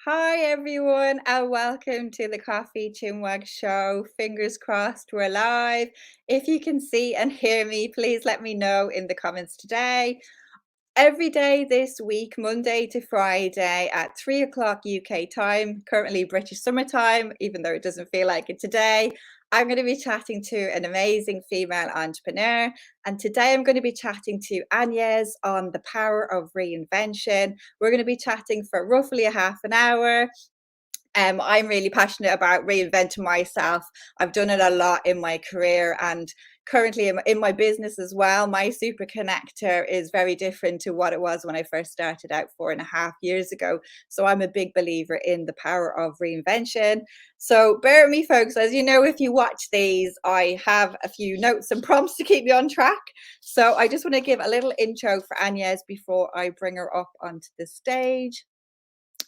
Hi everyone, and welcome to the Coffee Chinwag Show. Fingers crossed we're live. If you can see and hear me, please let me know in the comments today. Every day this week, Monday to Friday at 3 o'clock UK time, currently British summertime, even though it doesn't feel like it today, I'm going to be chatting to an amazing female entrepreneur. And today I'm going to be chatting to AnYes on the power of reinvention. We're going to be chatting for roughly a half an hour. I'm really passionate about reinventing myself. I've done it a lot in my career and currently in my business as well. My super connector is very different to what it was when I first started out 4.5 years ago. So I'm a big believer in the power of reinvention. So bear with me, folks. As you know, if you watch these, I have a few notes and prompts to keep me on track. So I just want to give a little intro for AnYes before I bring her up onto the stage.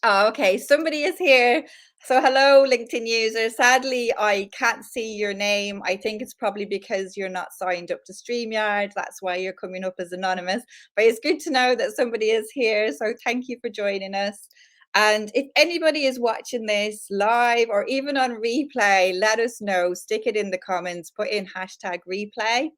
Oh, okay, somebody is here. So hello, LinkedIn user. Sadly, I can't see your name. I think it's probably because you're not signed up to StreamYard. That's why you're coming up as anonymous. But it's good to know that somebody is here. So thank you for joining us. And if anybody is watching this live or even on replay, let us know. Stick it in the comments, put in hashtag replay,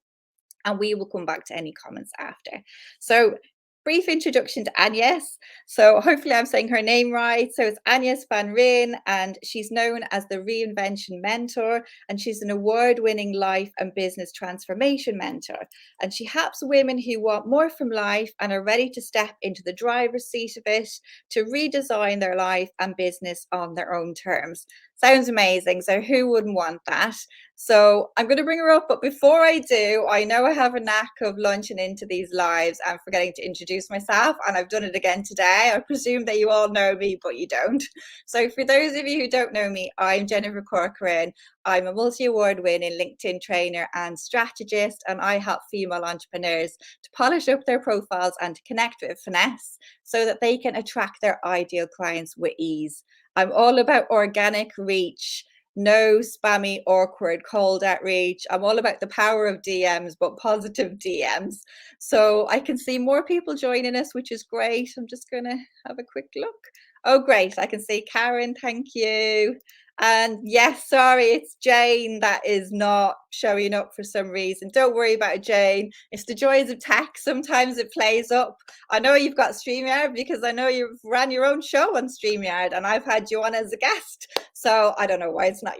and we will come back to any comments after. So brief introduction to AnYes. So hopefully I'm saying her name right. So it's AnYes van Rhijn, and she's known as the Reinvention Mentor, and she's an award-winning life and business transformation mentor. And she helps women who want more from life and are ready to step into the driver's seat of it to redesign their life and business on their own terms. Sounds amazing. So who wouldn't want that? So I'm going to bring her up, but before I do, I know I have a knack of launching into these lives and forgetting to introduce myself, and I've done it again today. I presume that you all know me, but you don't. So for those of you who don't know me, I'm Jennifer Corcoran. I'm a multi-award winning LinkedIn trainer and strategist, and I help female entrepreneurs to polish up their profiles and to connect with finesse so that they can attract their ideal clients with ease. I'm all about organic reach, no spammy, awkward, cold outreach. I'm all about the power of DMs, but positive DMs. So I can see more people joining us, which is great. I'm just going to have a quick look. Oh, great. I can see Karen. Thank you. And yes, sorry, it's Jane that is not showing up for some reason. Don't worry about it, Jane. It's the joys of tech. Sometimes it plays up. I know you've got StreamYard because I know you've ran your own show on StreamYard and I've had you on as a guest. So I don't know why it's not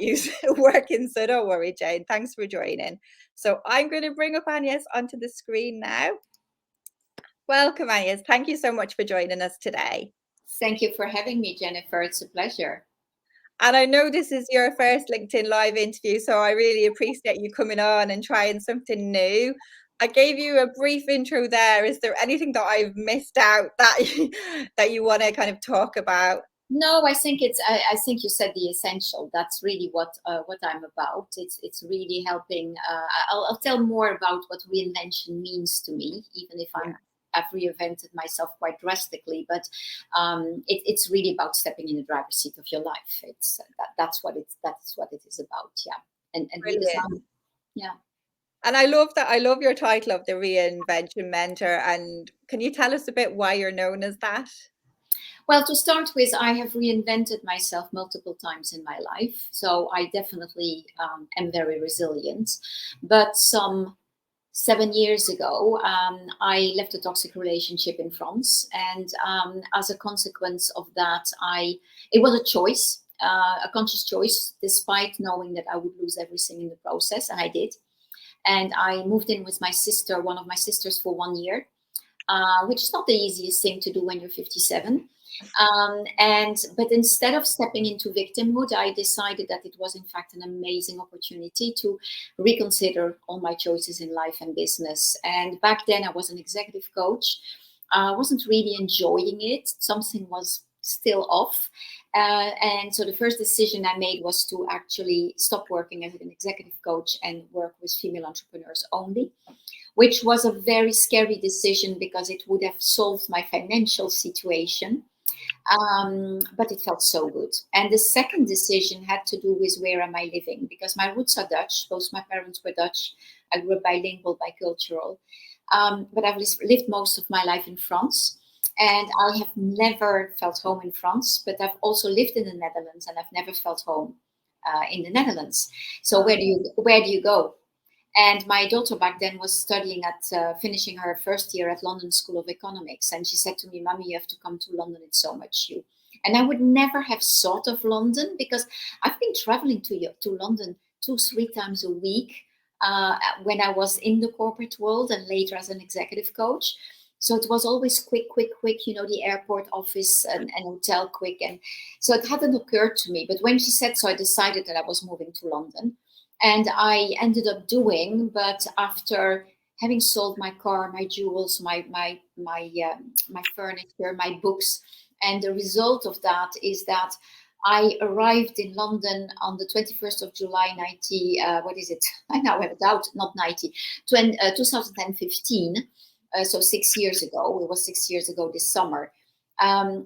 working. So don't worry, Jane. Thanks for joining. So I'm going to bring up AnYes onto the screen now. Welcome, AnYes. Thank you so much for joining us today. Thank you for having me, Jennifer. It's a pleasure. And I know this is your first LinkedIn Live interview, so I really appreciate you coming on and trying something new. I gave you a brief intro there. Is there anything that I've missed out that you want to kind of talk about? No, I think it's. I think you said the essential. That's really what I'm about. It's really helping. I'll tell more about what reinvention means to me, even if I've reinvented myself quite drastically. But it's really about stepping in the driver's seat of your life. It's that's what it is about. Yeah, and redesign. Yeah. And I love that. I love your title of the Reinvention Mentor. And can you tell us a bit why you're known as that? Well, to start with, I have reinvented myself multiple times in my life. So I definitely am very resilient. But some 7 years ago, I left a toxic relationship in France. And as a consequence of that, it was a choice, a conscious choice, despite knowing that I would lose everything in the process. And I did. And I moved in with my sister, one of my sisters, for 1 year, which is not the easiest thing to do when you're 57. But instead of stepping into victimhood, I decided that it was in fact an amazing opportunity to reconsider all my choices in life and business. And back then I was an executive coach. I wasn't really enjoying it. Something was still off. And so the first decision I made was to actually stop working as an executive coach and work with female entrepreneurs only, which was a very scary decision because it would have solved my financial situation. But it felt so good. And the second decision had to do with where am I living, because my roots are Dutch. Both my parents were Dutch. I grew up bilingual, bicultural. But I've lived most of my life in France. And I have never felt home in France, but I've also lived in the Netherlands, and I've never felt home in the Netherlands. So where do you go? And my daughter back then was studying finishing her first year at London School of Economics. And she said to me, "Mommy, you have to come to London. It's so much you." And I would never have thought of London, because I've been traveling to London 2-3 times a week when I was in the corporate world and later as an executive coach. So it was always quick, quick, quick, the airport, office and hotel quick. And so it hadn't occurred to me. But when she said so, I decided that I was moving to London. And I ended up doing, but after having sold my car, my jewels, my furniture, my books, and the result of that is that I arrived in London on the 21st of July, 90, what is it? I now have a doubt, not 90, 2015. So 6 years ago, it was 6 years ago this summer,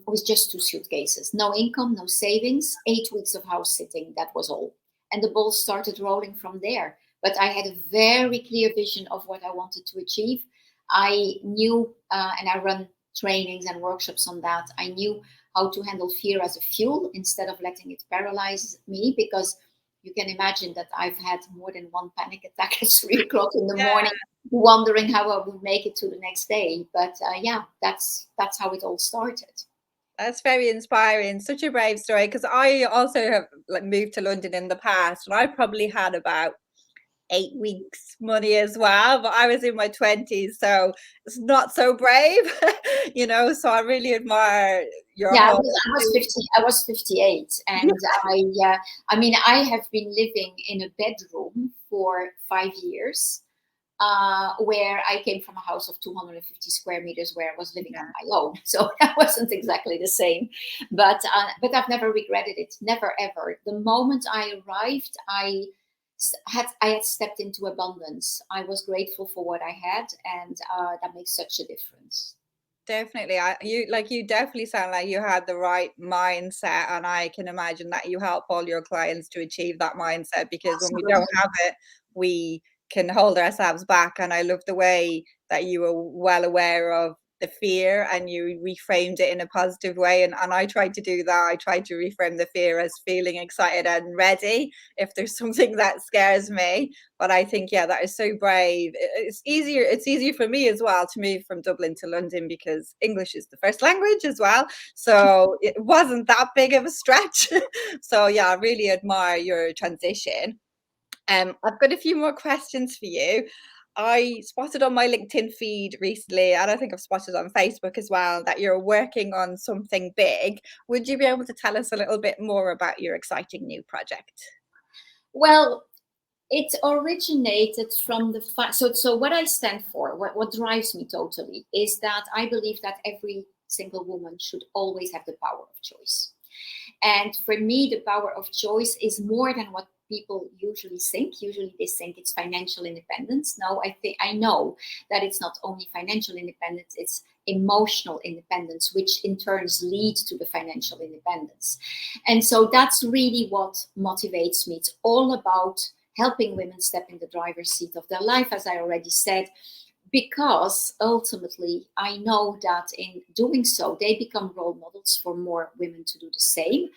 with just 2 suitcases, no income, no savings, 8 weeks of house sitting, that was all. And the ball started rolling from there. But I had a very clear vision of what I wanted to achieve. I knew, and I run trainings and workshops on that, I knew how to handle fear as a fuel instead of letting it paralyze me, because you can imagine that I've had more than one panic attack at 3 o'clock in the morning, wondering how I would make it to the next day. But that's how it all started. That's very inspiring. Such a brave story, because I also have moved to London in the past, and I probably had about 8 weeks money as well, but I was in my 20s, so it's not so brave. So I really admire your Yeah, whole. I was 50. I was 58, and I have been living in a bedroom for 5 years, where I came from a house of 250 square meters, where I was living on my own. So that wasn't exactly the same, but I've never regretted it, never ever. The moment I arrived, I had stepped into abundance. I was grateful for what I had, and that makes such a difference. Definitely. You definitely sound like you had the right mindset, and I can imagine that you help all your clients to achieve that mindset, because when we don't Absolutely. have it, we can hold ourselves back. And I love the way that you were well aware of the fear and you reframed it in a positive way. And I tried to do that. I tried to reframe the fear as feeling excited and ready if there's something that scares me. But I think, yeah, that is so brave. It's easier for me as well to move from Dublin to London, because English is the first language as well. So it wasn't that big of a stretch. So yeah, I really admire your transition. I've got a few more questions for you. I spotted on my LinkedIn feed recently, and I think I've spotted on Facebook as well, that you're working on something big. Would you be able to tell us a little bit more about your exciting new project? Well, it originated from the fact. So what I stand for, what drives me totally, is that I believe that every single woman should always have the power of choice. And for me, the power of choice is more than what people usually think. Usually they think it's financial independence. No, I know that it's not only financial independence, it's emotional independence, which in turns leads to the financial independence. And so that's really what motivates me. It's all about helping women step in the driver's seat of their life, as I already said, because ultimately I know that in doing so, they become role models for more women to do the same.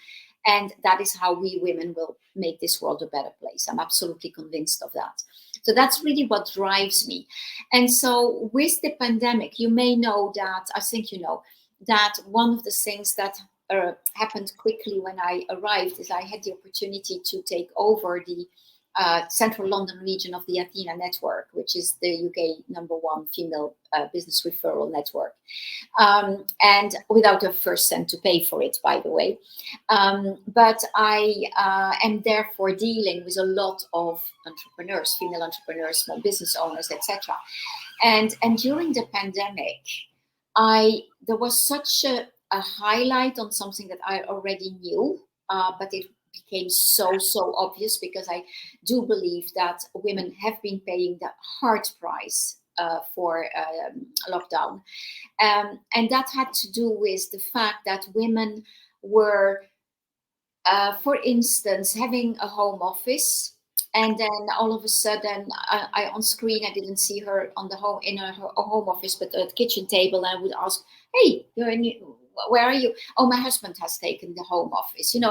And that is how we women will make this world a better place. I'm absolutely convinced of that. So that's really what drives me. And so with the pandemic, you may know that, I think you know, that one of the things that happened quickly when I arrived is I had the opportunity to take over the central London region of the Athena network, which is the UK #1 female business referral network. And without a first cent to pay for it, by the way. But I am therefore dealing with a lot of entrepreneurs, female entrepreneurs, small business owners, etc. And during the pandemic, there was such a highlight on something that I already knew, but it became so obvious, because I do believe that women have been paying the hard price for lockdown. And that had to do with the fact that women were, for instance, having a home office And then all of a sudden, I on screen, I didn't see her on the home in her home office, but at the kitchen table. And I would ask, "Hey, where are you?" "Oh, my husband has taken the home office." And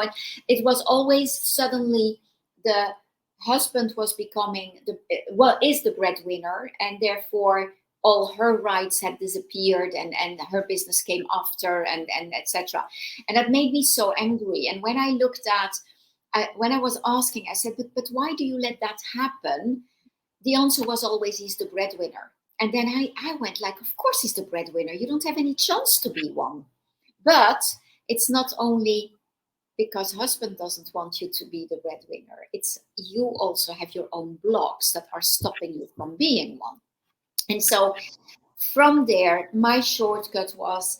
it was always suddenly the husband was becoming is the breadwinner, and therefore all her rights had disappeared, and her business came after, and etc. And that made me so angry. And when I looked at when I was asking, I said, but why do you let that happen? The answer was always, he's the breadwinner. And then I went like, of course he's the breadwinner. You don't have any chance to be one. But it's not only because husband doesn't want you to be the breadwinner. It's you also have your own blocks that are stopping you from being one. And so from there, my shortcut was,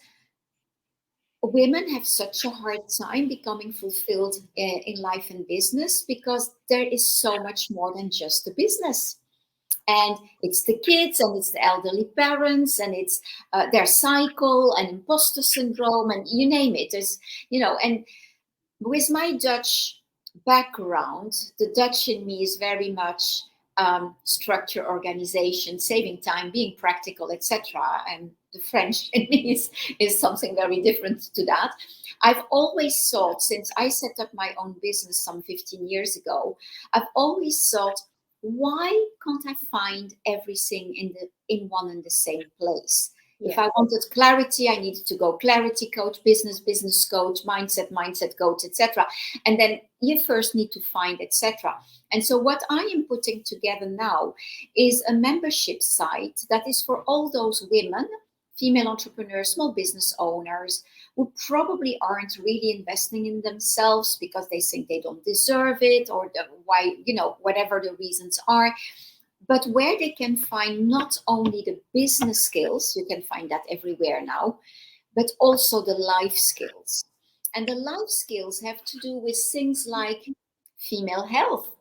women have such a hard time becoming fulfilled in life and business because there is so much more than just the business. And it's the kids, and it's the elderly parents, and it's their cycle and imposter syndrome, and you name it. And with my Dutch background, the Dutch in me is very much structure, organization, saving time, being practical, etc. And the French in me is something very different to that. I've always thought, since I set up my own business some 15 years ago, I've always thought, why can't I find everything in one and the same place? Yeah. If I wanted clarity, I needed to go clarity coach, business coach, mindset coach, etc. And then you first need to find etc. And so what I am putting together now is a membership site that is for all those women, female entrepreneurs, small business owners, who probably aren't really investing in themselves because they think they don't deserve it, or why, whatever the reasons are. But where they can find not only the business skills, you can find that everywhere now, but also the life skills. And the life skills have to do with things like female health.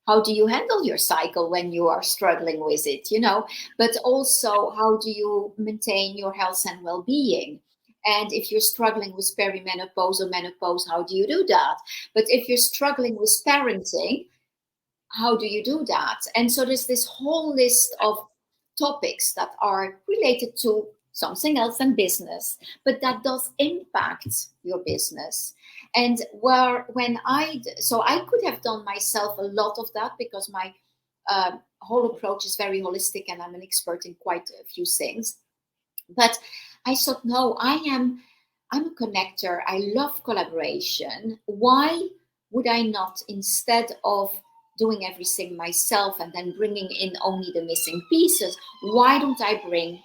How do you handle your cycle when you are struggling with it, But also, how do you maintain your health and well-being? And if you're struggling with perimenopause or menopause, how do you do that? But if you're struggling with parenting, how do you do that? And so there's this whole list of topics that are related to something else than business, but that does impact your business. And so I could have done myself a lot of that, because my whole approach is very holistic and I'm an expert in quite a few things. But I thought, no, I'm a connector. I love collaboration. Why would I not, instead of doing everything myself and then bringing in only the missing pieces, why don't I bring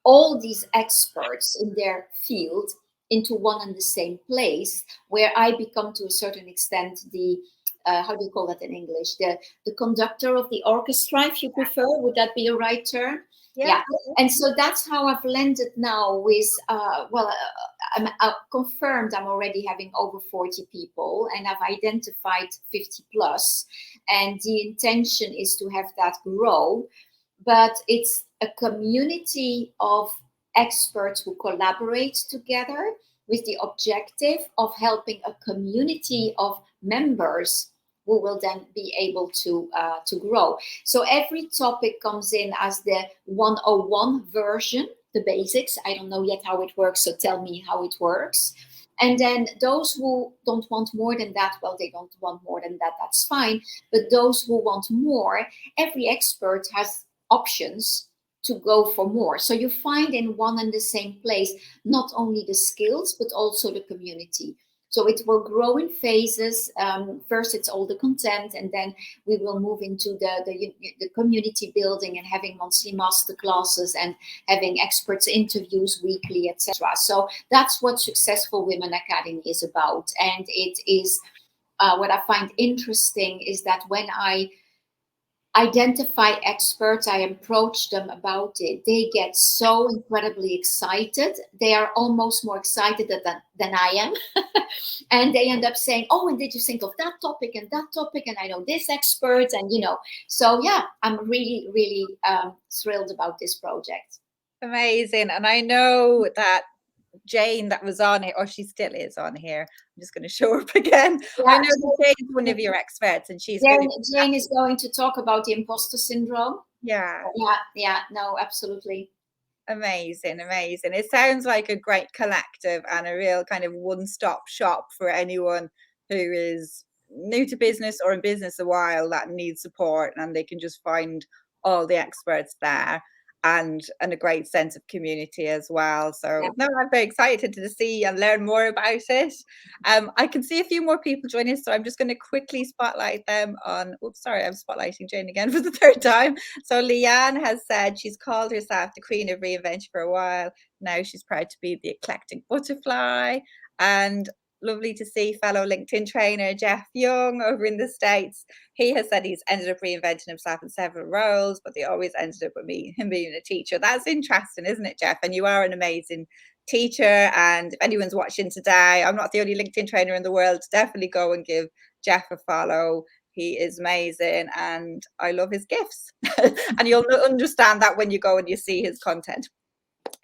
all these experts in their field into one and the same place, where I become, to a certain extent, the how do you call that in English? The conductor of the orchestra, if you prefer. Would that be a right term? Yeah. And so that's how I've landed now with, I'm confirmed I'm already having over 40 people, and I've identified 50 plus. And the intention is to have that grow. But it's a community of experts who collaborate together with the objective of helping a community of members who will then be able to grow. So every topic comes in as the 101 version, the basics. I don't know yet how it works, so tell me how it works. And then those who don't want more than that, well, they don't want more than that, that's fine. But those who want more, every expert has options to go for more. So you find in one and the same place not only the skills, but also the community. So it will grow in phases. First, it's all the content, and then we will move into the community building and having monthly master classes and having experts interviews weekly, etc. So that's what Successful Women Academy is about. And it is what I find interesting is that when I identify experts, I approach them about it, they get so incredibly excited. They are almost more excited than I am. And they end up saying, oh, and did you think of that topic and that topic? And I know this expert, and so yeah, I'm really, really thrilled about this project. Amazing. And I know that Jane that was on it, or she still is on here. I'm just going to show up again. I Yeah, know that Jane's one of your experts, and she's going to. Jane is going to talk about the imposter syndrome. Yeah. Yeah, no, absolutely. Amazing, amazing. It sounds like a great collective and a real kind of one-stop shop for anyone who is new to business or in business a while that needs support, and they can just find all the experts there, and a great sense of community as well. Yeah. So no, I'm very excited to see and learn more about it. I can see a few more people joining, so I'm just going to quickly spotlight them on. Oops, sorry, I'm spotlighting Jane again for the third time. So Leanne has said she's called herself the Queen of Reinvention for a while. Now she's proud to be the eclectic butterfly. And lovely to see fellow LinkedIn trainer Jeff Young over in the States. He has said he's ended up reinventing himself in several roles, but they always ended up with him being a teacher. That's interesting, isn't it, Jeff? And you are an amazing teacher. And if anyone's watching today, I'm not the only LinkedIn trainer in the world. Definitely go and give Jeff a follow. He is amazing, and I love his gifts. And you'll understand that when you go and you see his content.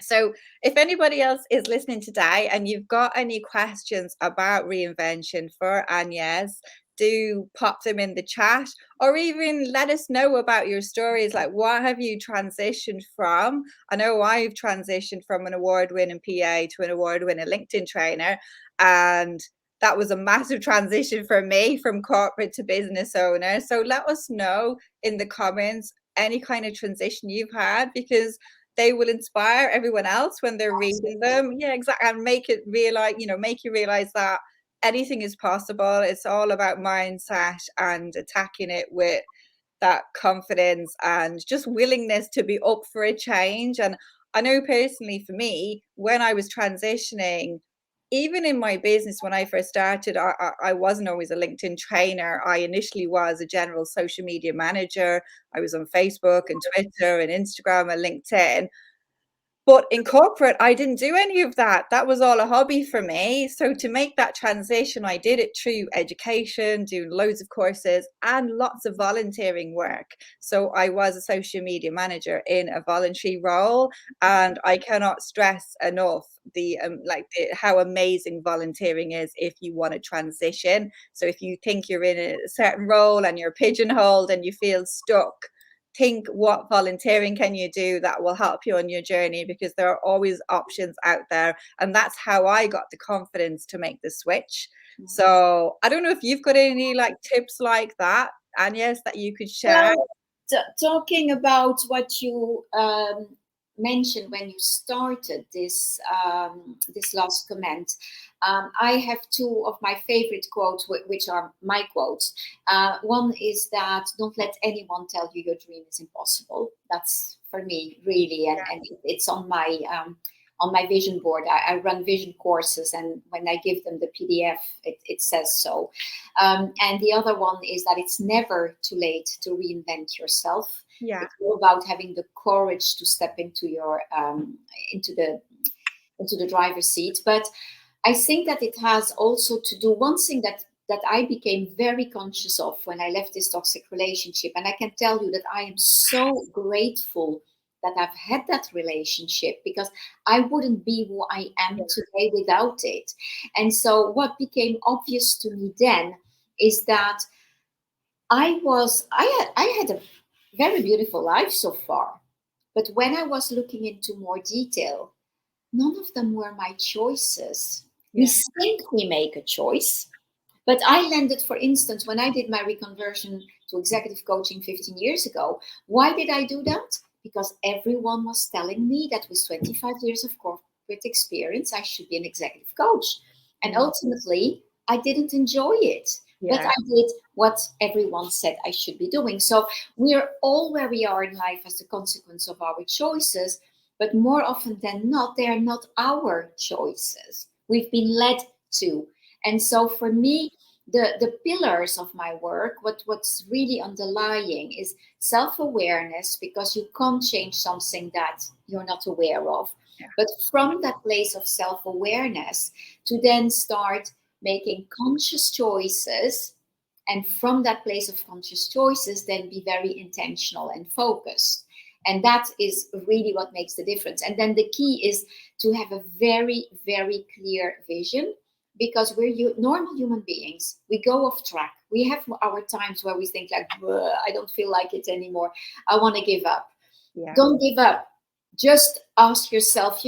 So if anybody else is listening today and you've got any questions about reinvention for AnYes, do pop them in the chat, or even let us know about your stories. Like, what have you transitioned from? I know I've transitioned from an award-winning PA to an award-winning LinkedIn trainer, and that was a massive transition for me from corporate to business owner. So let us know in the comments any kind of transition you've had, because they will inspire everyone else when they're reading them. Yeah, exactly. And make it realize, make you realize that anything is possible. It's all about mindset and attacking it with that confidence and just willingness to be up for a change. And I know personally for me, when I was transitioning, even in my business, when I first started, I wasn't always a LinkedIn trainer. I initially was a general social media manager. I was on Facebook and Twitter and Instagram and LinkedIn. But in corporate, I didn't do any of that. That was all a hobby for me. So to make that transition, I did it through education, doing loads of courses and lots of volunteering work. So I was a social media manager in a voluntary role, and I cannot stress enough how amazing volunteering is if you want to transition. So if you think you're in a certain role and you're pigeonholed and you feel stuck, think, what volunteering can you do that will help you on your journey, because there are always options out there. And that's how I got the confidence to make the switch. So I don't know if you've got any tips like that, AnYes, that you could share. Well, talking about what you mentioned when you started this last comment, I have two of my favorite quotes, which are my quotes. One is that don't let anyone tell you your dream is impossible. That's for me really, and it's on my vision board. I run vision courses, and when I give them the PDF, it says so. And the other one is that it's never too late to reinvent yourself. Yeah. It's all about having the courage to step into your into the driver's seat. But I think that it has also to do, one thing that I became very conscious of when I left this toxic relationship, and I can tell you that I am so grateful that I've had that relationship, because I wouldn't be who I am today without it. And so what became obvious to me then is that I had a very beautiful life so far. But when I was looking into more detail, none of them were my choices. We think we make a choice, but I landed, for instance, when I did my reconversion to executive coaching 15 years ago, why did I do that? Because everyone was telling me that with 25 years of corporate experience, I should be an executive coach. And ultimately, I didn't enjoy it. But I did what everyone said I should be doing. So we're all where we are in life as a consequence of our choices. But more often than not, they are not our choices. We've been led to. And so for me, the pillars of my work, what's really underlying is self-awareness, because you can't change something that you're not aware of. Yeah. But from that place of self-awareness, to then start making conscious choices, and from that place of conscious choices, then be very intentional and focused. And that is really what makes the difference. And then the key is to have a very, very clear vision, because we're normal human beings. We go off track. We have our times where we think like, I don't feel like it anymore. I want to give up. Yeah. Don't give up. Just ask yourself,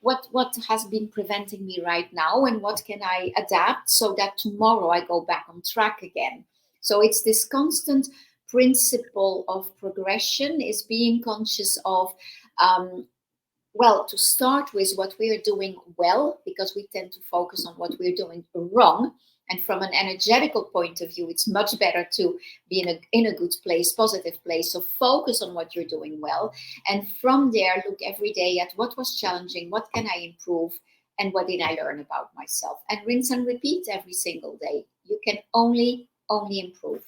what has been preventing me right now, and what can I adapt so that tomorrow I go back on track again. So it's this constant principle of progression, is being conscious of, to start with what we are doing well, because we tend to focus on what we're doing wrong. And from an energetical point of view, it's much better to be in a good place, positive place. So focus on what you're doing well. And from there, look every day at what was challenging, what can I improve, and what did I learn about myself? And rinse and repeat every single day. You can only improve.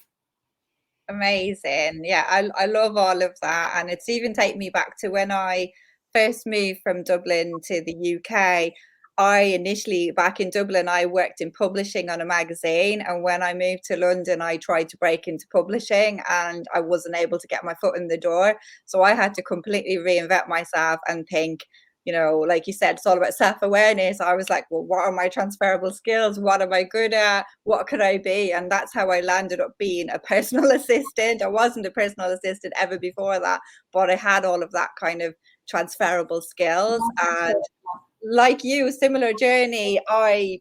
Amazing. Yeah, I love all of that. And it's even taken me back to when I first moved from Dublin to the UK. I initially, back in Dublin, I worked in publishing on a magazine. And when I moved to London, I tried to break into publishing and I wasn't able to get my foot in the door. So I had to completely reinvent myself and think, like you said, it's all about self-awareness. I was like, well, what are my transferable skills? What am I good at? What could I be? And that's how I landed up being a personal assistant. I wasn't a personal assistant ever before that, but I had all of that kind of transferable skills. And like you, similar journey. I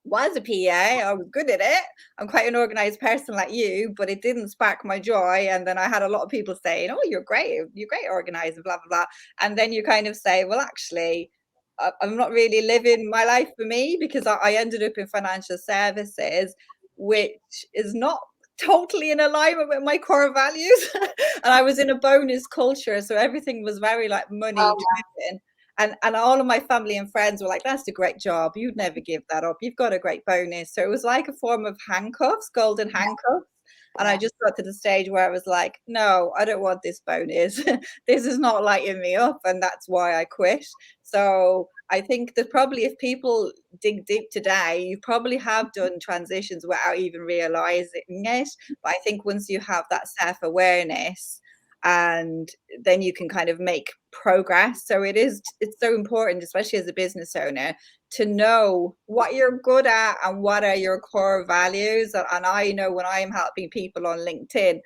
was a PA. I was good at it. I'm quite an organized person like you, but it didn't spark my joy. And then I had a lot of people saying, "Oh, you're great organizer, blah blah blah." And then you kind of say, "Well, actually, I'm not really living my life for me," because I ended up in financial services, which is not totally in alignment with my core values. And I was in a bonus culture, so everything was very like money Oh, driven. And all of my family and friends were like, "That's a great job. You'd never give that up. You've got a great bonus." So it was like a form of handcuffs, golden handcuffs. And I yeah. just got to the stage where I was like, "No, I don't want this bonus. This is not lighting me up." And that's why I quit. So I think that probably if people dig deep today, you probably have done transitions without even realizing it. But I think once you have that self-awareness, and then you can kind of make progress. So it's so important, especially as a business owner, to know what you're good at and what are your core values. And I know when I'm helping people on LinkedIn,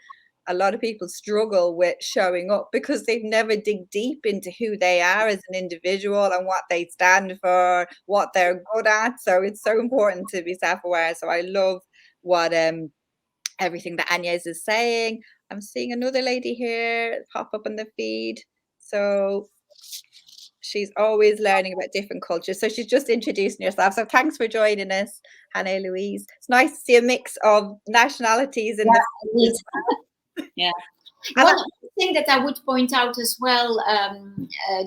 a lot of people struggle with showing up because they've never dig deep into who they are as an individual and what they stand for, what they're good at. So it's so important to be self-aware. So I love what everything that AnYes is saying. I'm seeing another lady here pop up on the feed. So she's always learning about different cultures. So she's just introducing herself. So thanks for joining us, Hannah Louise. It's nice to see a mix of nationalities in Yeah, the indeed. Yeah. and One thing that I would point out as well,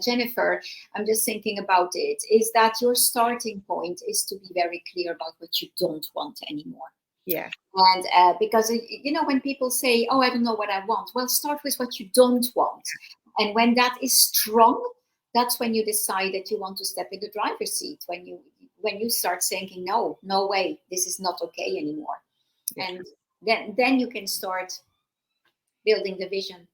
Jennifer, I'm just thinking about it, is that your starting point is to be very clear about what you don't want anymore. yeah, And because, when people say, oh, I don't know what I want, well, start with what you don't want. And when that is strong, that's when you decide that you want to step in the driver's seat, when you start thinking, no way, this is not okay anymore. yeah. And then you can start building the vision.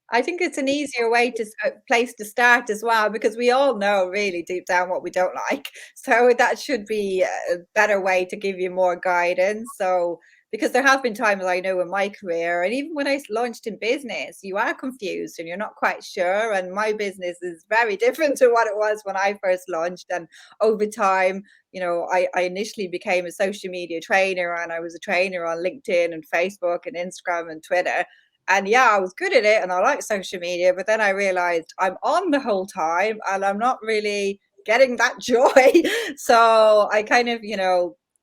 I think it's an easier way to place to start as well, because we all know really deep down what we don't like. So that should be a better way to give you more guidance. So because there have been times I know in my career, and even when I launched in business, you are confused and you're not quite sure. And my business is very different to what it was when I first launched. And over time, I initially became a social media trainer, and I was a trainer on LinkedIn and Facebook and Instagram and Twitter. And yeah, I was good at it and I like social media, but then I realized I'm on the whole time and I'm not really getting that joy. So I kind of,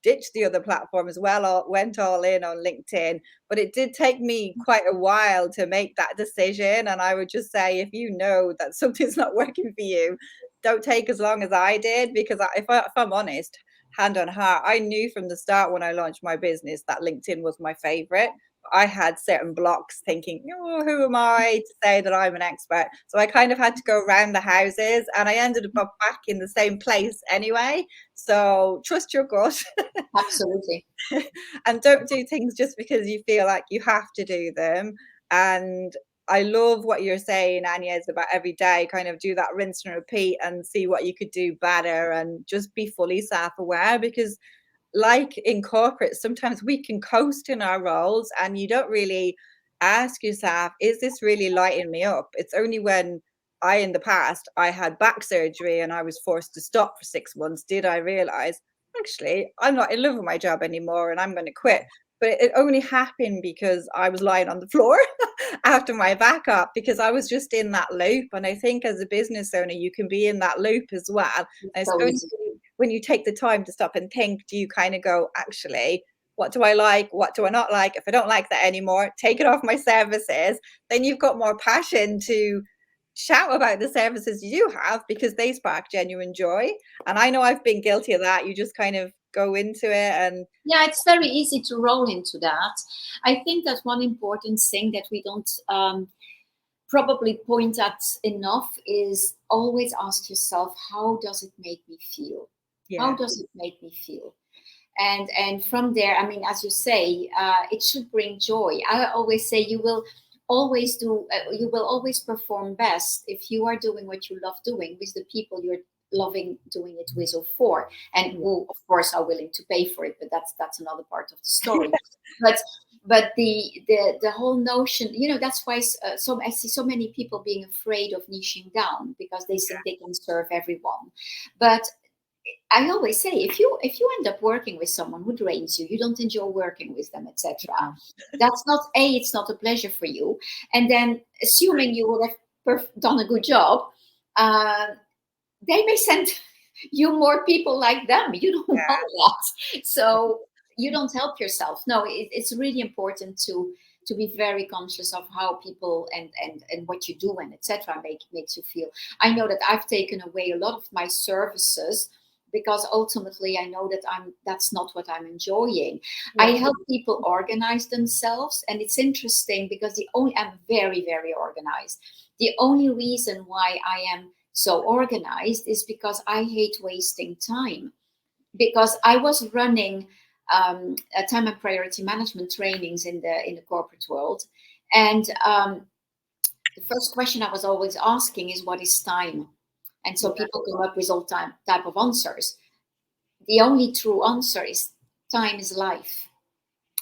ditched the other platform as well, or went all in on LinkedIn. But it did take me quite a while to make that decision. And I would just say, if you know that something's not working for you, don't take as long as I did, because if I'm honest, hand on heart, I knew from the start when I launched my business that LinkedIn was my favorite. I had certain blocks thinking, oh, who am I to say that I'm an expert? So I kind of had to go around the houses and I ended up back in the same place anyway. So trust your gut. Absolutely. And don't do things just because you feel like you have to do them. And I love what you're saying, AnYes, about every day, kind of do that rinse and repeat and see what you could do better and just be fully self-aware, because like in corporate, sometimes we can coast in our roles and you don't really ask yourself, is this really lighting me up? It's only when in the past, I had back surgery and I was forced to stop for 6 months, did I realize, actually, I'm not in love with my job anymore and I'm going to quit. But it only happened because I was lying on the floor after my backup, because I was just in that loop. And I think as a business owner, you can be in that loop as well. And it's So only easy. when you take the time to stop and think, do you kind of go, actually, what do I like? What do I not like? If I don't like that anymore, take it off my services. Then you've got more passion to shout about the services you do have because they spark genuine joy. And I know I've been guilty of that. You just kind of go into it and Yeah, it's very easy to roll into that. I think that one important thing that we don't probably point at enough is always ask yourself, how does it make me feel? How yeah, does it make me feel? And from there, I mean, as you say, it should bring joy. I always say you will always perform best if you are doing what you love doing with the people you're loving doing it with or for, and who of course are willing to pay for it, but that's another part of the story. but but the whole notion, that's why I see so many people being afraid of niching down because they think they can serve everyone. But I always say, if you end up working with someone who drains you, you don't enjoy working with them, etc. yeah, It's not a pleasure for you. And then, assuming you will have done a good job, uh, they may send you more people like them. You don't yeah, want that, so you don't help yourself. No, it's really important to be very conscious of how people and what you do and etc. makes you feel. I know that I've taken away a lot of my services because ultimately I know that that's not what I'm enjoying. I yeah, help people organize themselves, and it's interesting because I'm very, very organized. The only reason why I am so organized is because I hate wasting time. Because I was running time and priority management trainings in the corporate world, and the first question I was always asking is, what is time? And so yeah, people come up with all type of answers. The only true answer is, time is life,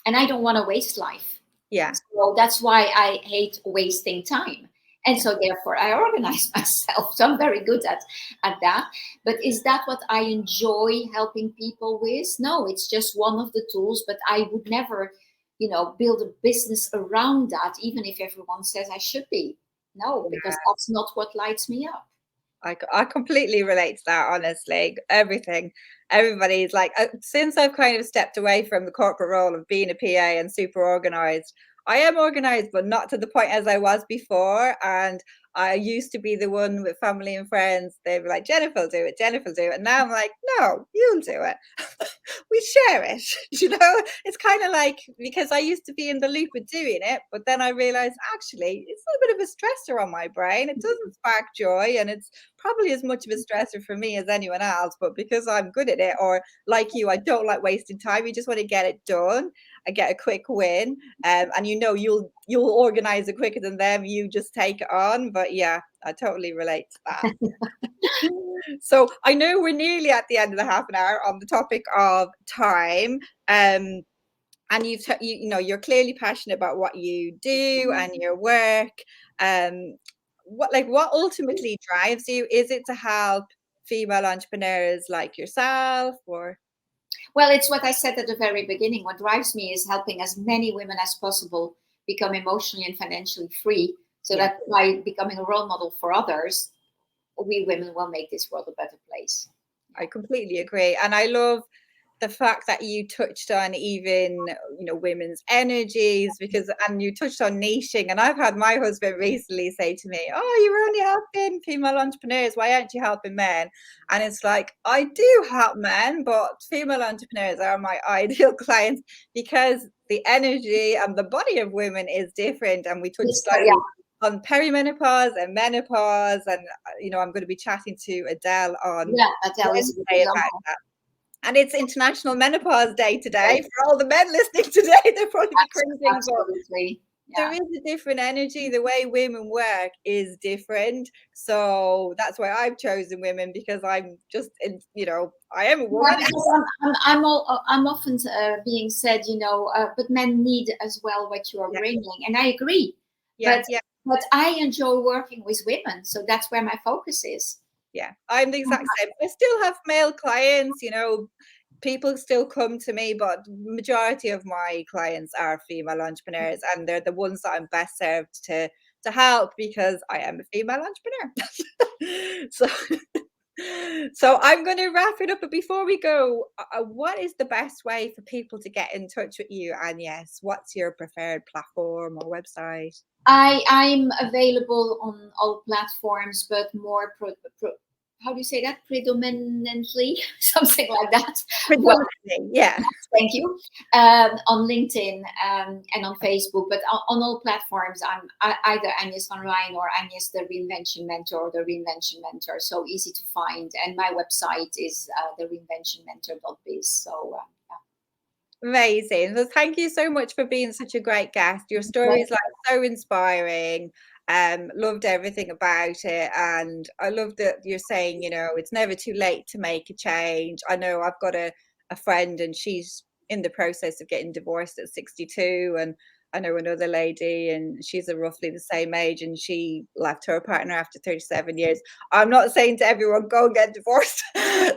and I don't want to waste life. yeah, So that's why I hate wasting time. And yeah. so therefore I organize myself. So I'm very good at that. But is that what I enjoy helping people with? No, it's just one of the tools, but I would never, build a business around that, even if everyone says I should be. No, because that's not what lights me up. I completely relate to that, honestly. Everything, everybody's like, since I've kind of stepped away from the corporate role of being a PA and super organized, I am organized, but not to the point as I was before. And I used to be the one with family and friends. They'd be like, Jennifer will do it, Jennifer will do it. And now I'm like, no, you'll do it. We share it. It's kind of like, because I used to be in the loop of doing it, but then I realized actually it's a bit of a stressor on my brain. It doesn't spark joy, and it's probably as much of a stressor for me as anyone else. But because I'm good at it, or like you, I don't like wasting time. You just want to get it done and get a quick win. And you'll organize it quicker than them. You just take it on. But yeah, I totally relate to that. So I know we're nearly at the end of the half an hour on the topic of time. And you're clearly passionate about what you do and your work. Um, what ultimately drives you? Is it to help female entrepreneurs like yourself, or Well, it's what I said at the very beginning. What drives me is helping as many women as possible become emotionally and financially free, so yeah? that by becoming a role model for others, we women will make this world a better place. I completely agree. And I love the fact that you touched on even, women's energies, and you touched on niching. And I've had my husband recently say to me, oh, you're only helping female entrepreneurs. Why aren't you helping men? And it's like, I do help men, but female entrepreneurs are my ideal clients because the energy and the body of women is different. And we touched Yeah, slightly on perimenopause and menopause, and I'm going to be chatting to Adele on yeah, Adele is a good Wednesday about example. that. And it's International Menopause Day today. For all the men listening today, they'll probably be cringing, but Absolutely. there Yeah. is a different energy. The way women work is different. So that's why I've chosen women, because I'm just, I am a Yeah, woman. because I'm often being said, but men need as well what you are Yeah, bringing, and I agree. yeah, But yeah, but I enjoy working with women, so that's where my focus is. yeah. I'm the exact same. I still have male clients, people still come to me, but majority of my clients are female entrepreneurs, and they're the ones that I'm best served to help, because I am a female entrepreneur. So so I'm going to wrap it up, but before we go, what is the best way for people to get in touch with you? And yes, what's your preferred platform or website? I'm available on all platforms, but more how do you say that? Predominantly, something like that. Well, Predominantly, yeah. thank you. On LinkedIn and on Facebook, but on all platforms, I'm either AnYes van Rhijn or AnYes the Reinvention Mentor or the Reinvention Mentor. So easy to find. And my website is the reinventionmentor.biz. So Amazing. Well, thank you so much for being such a great guest. Your story yeah. is like so inspiring. Loved everything about it. And I love that you're saying, it's never too late to make a change. I know I've got a friend, and she's in the process of getting divorced at 62. And I know another lady, and she's roughly the same age, and she left her partner after 37 years. I'm not saying to everyone, go and get divorced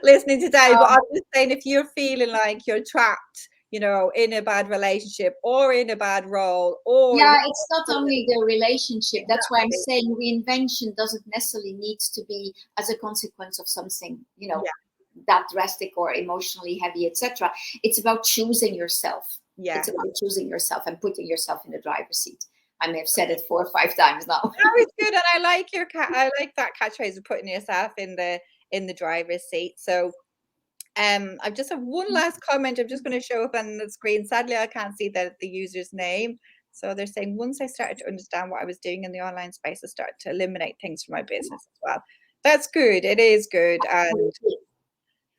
listening today, but I'm just saying, if you're feeling like you're trapped, in a bad relationship or in a bad role, or Yeah, it's not only the relationship. That's why I'm exactly, saying reinvention doesn't necessarily need to be as a consequence of something, yeah, that drastic or emotionally heavy, etc. It's about choosing yourself. yeah. It's about choosing yourself and putting yourself in the driver's seat. I may have said it 4 or 5 times now. No, it's good, and I like I like that catchphrase of putting yourself in the driver's seat. So I just have one last comment. I'm just going to show up on the screen. Sadly, I can't see the user's name. So they're saying, once I started to understand what I was doing in the online space, I started to eliminate things from my business as well. That's good. It is good. And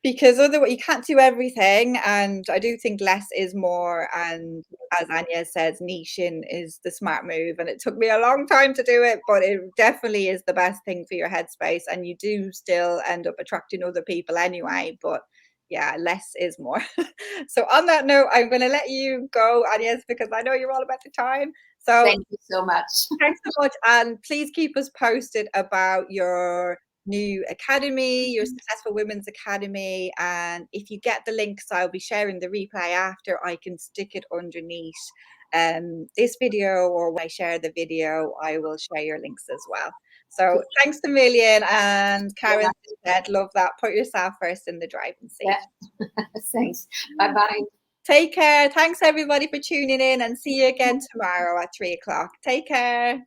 because otherwise you can't do everything, and I do think less is more, and as AnYes says, niching is the smart move, and it took me a long time to do it, but it definitely is the best thing for your headspace, and you do still end up attracting other people anyway, but yeah, less is more. So on that note, I'm going to let you go, AnYes, because I know you're all about the time. So Thank you so much. thanks so much, and please keep us posted about your new academy, your Successful Women's Academy, and if you get the links, I'll be sharing the replay after. I can stick it underneath this video, or when I share the video, I will share your links as well. So thanks a million, and Karen said, love that. Put yourself first in the driving seat. Yeah. Thanks. Bye-bye. Take care. Thanks everybody for tuning in, and see you again tomorrow at 3 o'clock. Take care.